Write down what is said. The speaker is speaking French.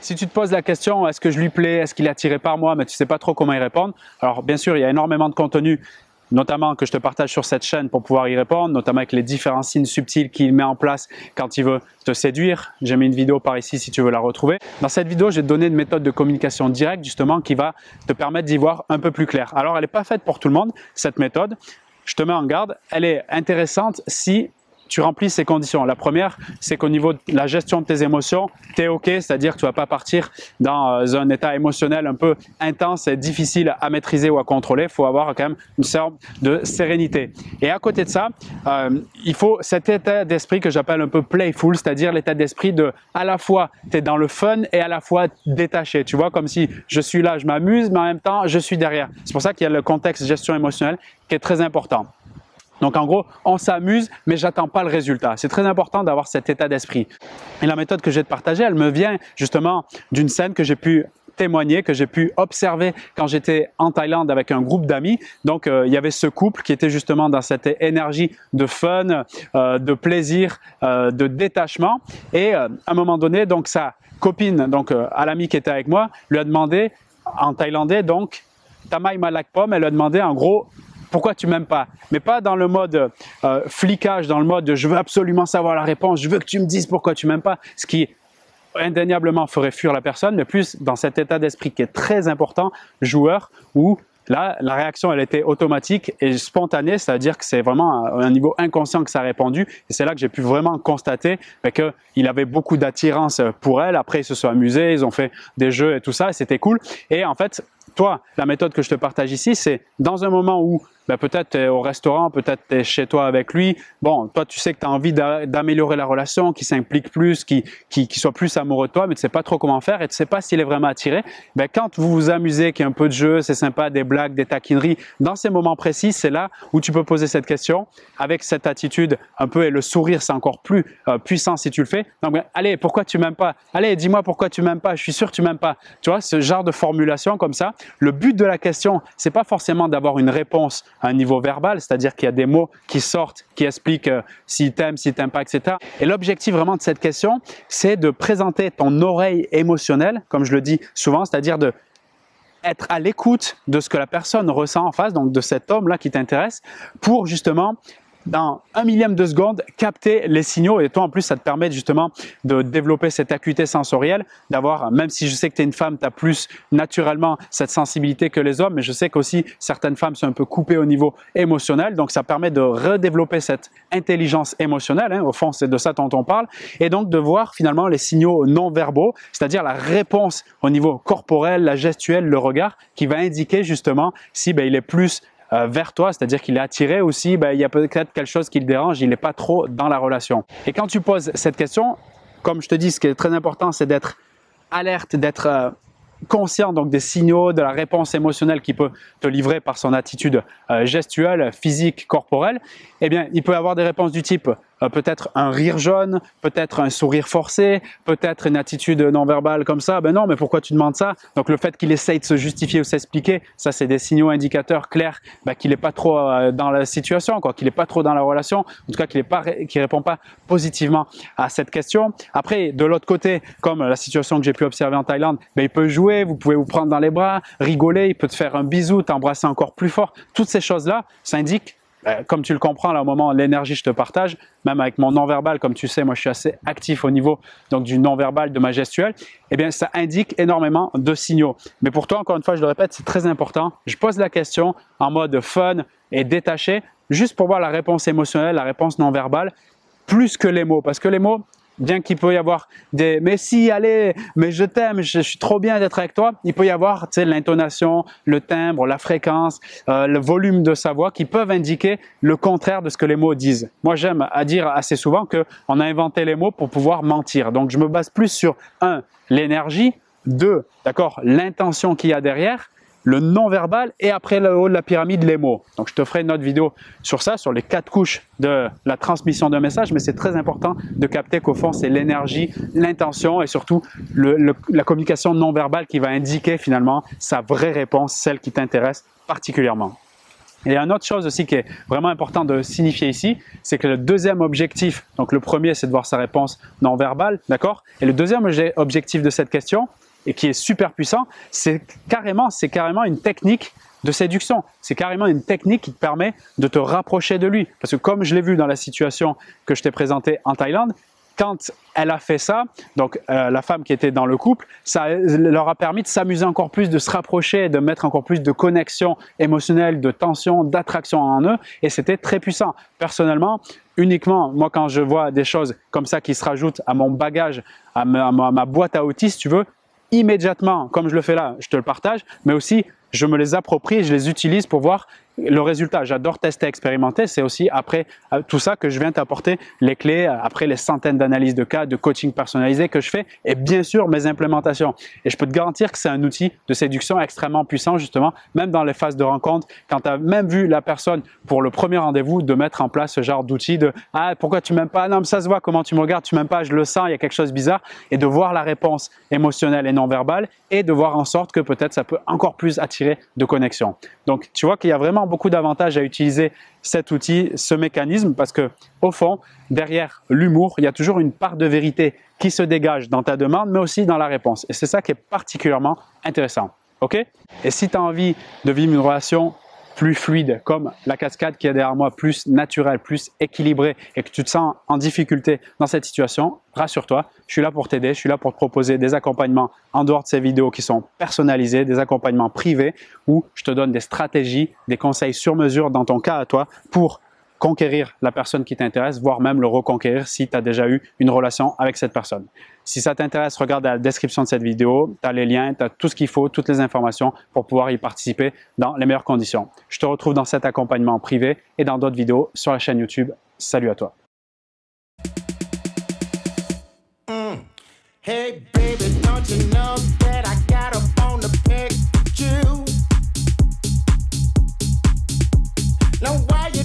Si tu te poses la question, est-ce que je lui plais, est-ce qu'il est attiré par moi, mais tu ne sais pas trop comment y répondre, alors bien sûr, il y a énormément de contenu, notamment que je te partage sur cette chaîne pour pouvoir y répondre, notamment avec les différents signes subtils qu'il met en place quand il veut te séduire. J'ai mis une vidéo par ici si tu veux la retrouver. Dans cette vidéo, je vais te donner une méthode de communication directe justement qui va te permettre d'y voir un peu plus clair. Alors, elle n'est pas faite pour tout le monde, cette méthode. Je te mets en garde, elle est intéressante si tu remplis ces conditions. La première, c'est qu'au niveau de la gestion de tes émotions, tu es OK, c'est-à-dire que tu ne vas pas partir dans un état émotionnel un peu intense et difficile à maîtriser ou à contrôler. Il faut avoir quand même une sorte de sérénité. Et à côté de ça, il faut cet état d'esprit que j'appelle un peu playful, c'est-à-dire l'état d'esprit de à la fois tu es dans le fun et à la fois détaché. Tu vois, comme si je suis là, je m'amuse, mais en même temps, je suis derrière. C'est pour ça qu'il y a le contexte gestion émotionnelle qui est très important. Donc en gros, on s'amuse, mais j'attends pas le résultat. C'est très important d'avoir cet état d'esprit. Et la méthode que je vais te partager, elle me vient justement d'une scène que j'ai pu témoigner, que j'ai pu observer quand j'étais en Thaïlande avec un groupe d'amis. Donc il y avait ce couple qui était justement dans cette énergie de fun, de plaisir, de détachement. Et à un moment donné, donc sa copine, donc à l'ami qui était avec moi, lui a demandé en thaïlandais, donc Tamai Malak Pom, elle lui a demandé en gros, pourquoi tu m'aimes pas? Mais pas dans le mode flicage, dans le mode je veux absolument savoir la réponse, je veux que tu me dises pourquoi tu m'aimes pas, ce qui indéniablement ferait fuir la personne, mais plus dans cet état d'esprit qui est très important, joueur, où là, la réaction, elle était automatique et spontanée, c'est-à-dire que c'est vraiment à un niveau inconscient que ça a répondu. Et c'est là que j'ai pu vraiment constater qu'il avait beaucoup d'attirance pour elle. Après, ils se sont amusés, ils ont fait des jeux et tout ça, et c'était cool. Et en fait, toi, la méthode que je te partage ici, c'est dans un moment où peut-être tu es au restaurant, peut-être tu es chez toi avec lui. Bon, toi, tu sais que tu as envie d'améliorer la relation, qu'il s'implique plus, qu'il soit plus amoureux de toi, mais tu ne sais pas trop comment faire et tu ne sais pas s'il est vraiment attiré. Quand vous vous amusez, qu'il y a un peu de jeu, c'est sympa, des blagues, des taquineries, dans ces moments précis, c'est là où tu peux poser cette question avec cette attitude un peu, et le sourire, c'est encore plus puissant si tu le fais. Donc, allez, pourquoi tu m'aimes pas? Allez, dis-moi pourquoi tu m'aimes pas, je suis sûr que tu m'aimes pas. Tu vois, ce genre de formulation comme ça. Le but de la question, c'est pas forcément d'avoir une réponse à un niveau verbal, c'est-à-dire qu'il y a des mots qui sortent, qui expliquent s'il t'aime, s'il t'aime pas, etc. Et l'objectif vraiment de cette question, c'est de présenter ton oreille émotionnelle, comme je le dis souvent, c'est-à-dire de être à l'écoute de ce que la personne ressent en face, donc de cet homme-là qui t'intéresse, pour justement dans 1 millième de seconde, capter les signaux. Et toi, en plus, ça te permet justement de développer cette acuité sensorielle, d'avoir, même si je sais que tu es une femme, tu as plus naturellement cette sensibilité que les hommes, mais je sais qu'aussi certaines femmes sont un peu coupées au niveau émotionnel. Donc, ça permet de redévelopper cette intelligence émotionnelle. Au fond, c'est de ça dont on parle. Et donc, de voir finalement les signaux non verbaux, c'est-à-dire la réponse au niveau corporel, la gestuelle, le regard, qui va indiquer justement si il est plus vers toi, c'est-à-dire qu'il est attiré aussi, il y a peut-être quelque chose qui le dérange, il n'est pas trop dans la relation. Et quand tu poses cette question, comme je te dis, ce qui est très important, c'est d'être alerte, d'être conscient donc des signaux, de la réponse émotionnelle qu'il peut te livrer par son attitude gestuelle, physique, corporelle. Eh bien, il peut y avoir des réponses du type peut-être un rire jaune, peut-être un sourire forcé, peut-être une attitude non verbale comme ça. Ben non, mais pourquoi tu demandes ça? Donc le fait qu'il essaye de se justifier ou s'expliquer, ça c'est des signaux indicateurs clairs qu'il n'est pas trop dans la situation, qu'il n'est pas trop dans la relation, en tout cas qu'il ne répond pas positivement à cette question. Après, de l'autre côté, comme la situation que j'ai pu observer en Thaïlande, il peut jouer, vous pouvez vous prendre dans les bras, rigoler, il peut te faire un bisou, t'embrasser encore plus fort. Toutes ces choses-là, ça indique, comme tu le comprends là au moment l'énergie je te partage, même avec mon non-verbal, comme tu sais, moi je suis assez actif au niveau donc, du non-verbal, de ma gestuelle, eh bien ça indique énormément de signaux. Mais pour toi, encore une fois, je le répète, c'est très important. Je pose la question en mode fun et détaché, juste pour voir la réponse émotionnelle, la réponse non-verbale, plus que les mots. Parce que les mots, bien qu'il peut y avoir des « mais si, allez, mais je t'aime, je suis trop bien d'être avec toi », il peut y avoir l'intonation, le timbre, la fréquence, le volume de sa voix qui peuvent indiquer le contraire de ce que les mots disent. Moi, j'aime à dire assez souvent qu'on a inventé les mots pour pouvoir mentir. Donc, je me base plus sur 1, l'énergie, 2, d'accord, l'intention qu'il y a derrière, le non-verbal et après le haut de la pyramide, les mots. Donc, je te ferai une autre vidéo sur ça, sur les 4 couches de la transmission d'un message, mais c'est très important de capter qu'au fond, c'est l'énergie, l'intention et surtout la communication non-verbale qui va indiquer finalement sa vraie réponse, celle qui t'intéresse particulièrement. Et il y a une autre chose aussi qui est vraiment important de signifier ici, c'est que le deuxième objectif, donc le premier c'est de voir sa réponse non verbale, d'accord? Et le deuxième objectif de cette question, et qui est super puissant, c'est carrément une technique de séduction. C'est carrément une technique qui te permet de te rapprocher de lui. Parce que comme je l'ai vu dans la situation que je t'ai présentée en Thaïlande, quand elle a fait ça, donc la femme qui était dans le couple, ça leur a permis de s'amuser encore plus, de se rapprocher, de mettre encore plus de connexion émotionnelle, de tension, d'attraction en eux, et c'était très puissant. Personnellement, uniquement, moi quand je vois des choses comme ça qui se rajoutent à mon bagage, à ma boîte à outils, si tu veux, immédiatement, comme je le fais là, je te le partage, mais aussi je me les approprie et je les utilise pour voir le résultat. J'adore tester, expérimenter. C'est aussi après tout ça que je viens t'apporter les clés, après les centaines d'analyses de cas, de coaching personnalisé que je fais et bien sûr mes implémentations. Et je peux te garantir que c'est un outil de séduction extrêmement puissant justement, même dans les phases de rencontre, quand tu as même vu la personne pour le premier rendez-vous, de mettre en place ce genre d'outil de « Ah, pourquoi tu m'aimes pas? Non, mais ça se voit comment tu me regardes, tu m'aimes pas, je le sens, il y a quelque chose de bizarre. » Et de voir la réponse émotionnelle et non verbale et de voir en sorte que peut-être ça peut encore plus attirer de connexion. Donc, tu vois qu'il y a vraiment beaucoup d'avantages à utiliser cet outil, ce mécanisme, parce que au fond, derrière l'humour, il y a toujours une part de vérité qui se dégage dans ta demande, mais aussi dans la réponse. Et c'est ça qui est particulièrement intéressant. OK? Et si tu as envie de vivre une relation plus fluide, comme la cascade qui est derrière moi, plus naturelle, plus équilibrée, et que tu te sens en difficulté dans cette situation, rassure-toi, je suis là pour t'aider, je suis là pour te proposer des accompagnements en dehors de ces vidéos qui sont personnalisés, des accompagnements privés où je te donne des stratégies, des conseils sur mesure dans ton cas à toi pour conquérir la personne qui t'intéresse, voire même le reconquérir si tu as déjà eu une relation avec cette personne. Si ça t'intéresse, regarde la description de cette vidéo, tu as les liens, tu as tout ce qu'il faut, toutes les informations pour pouvoir y participer dans les meilleures conditions. Je te retrouve dans cet accompagnement privé et dans d'autres vidéos sur la chaîne YouTube. Salut à toi. Hey baby, don't you know that I got a bone to pick with you? Now why you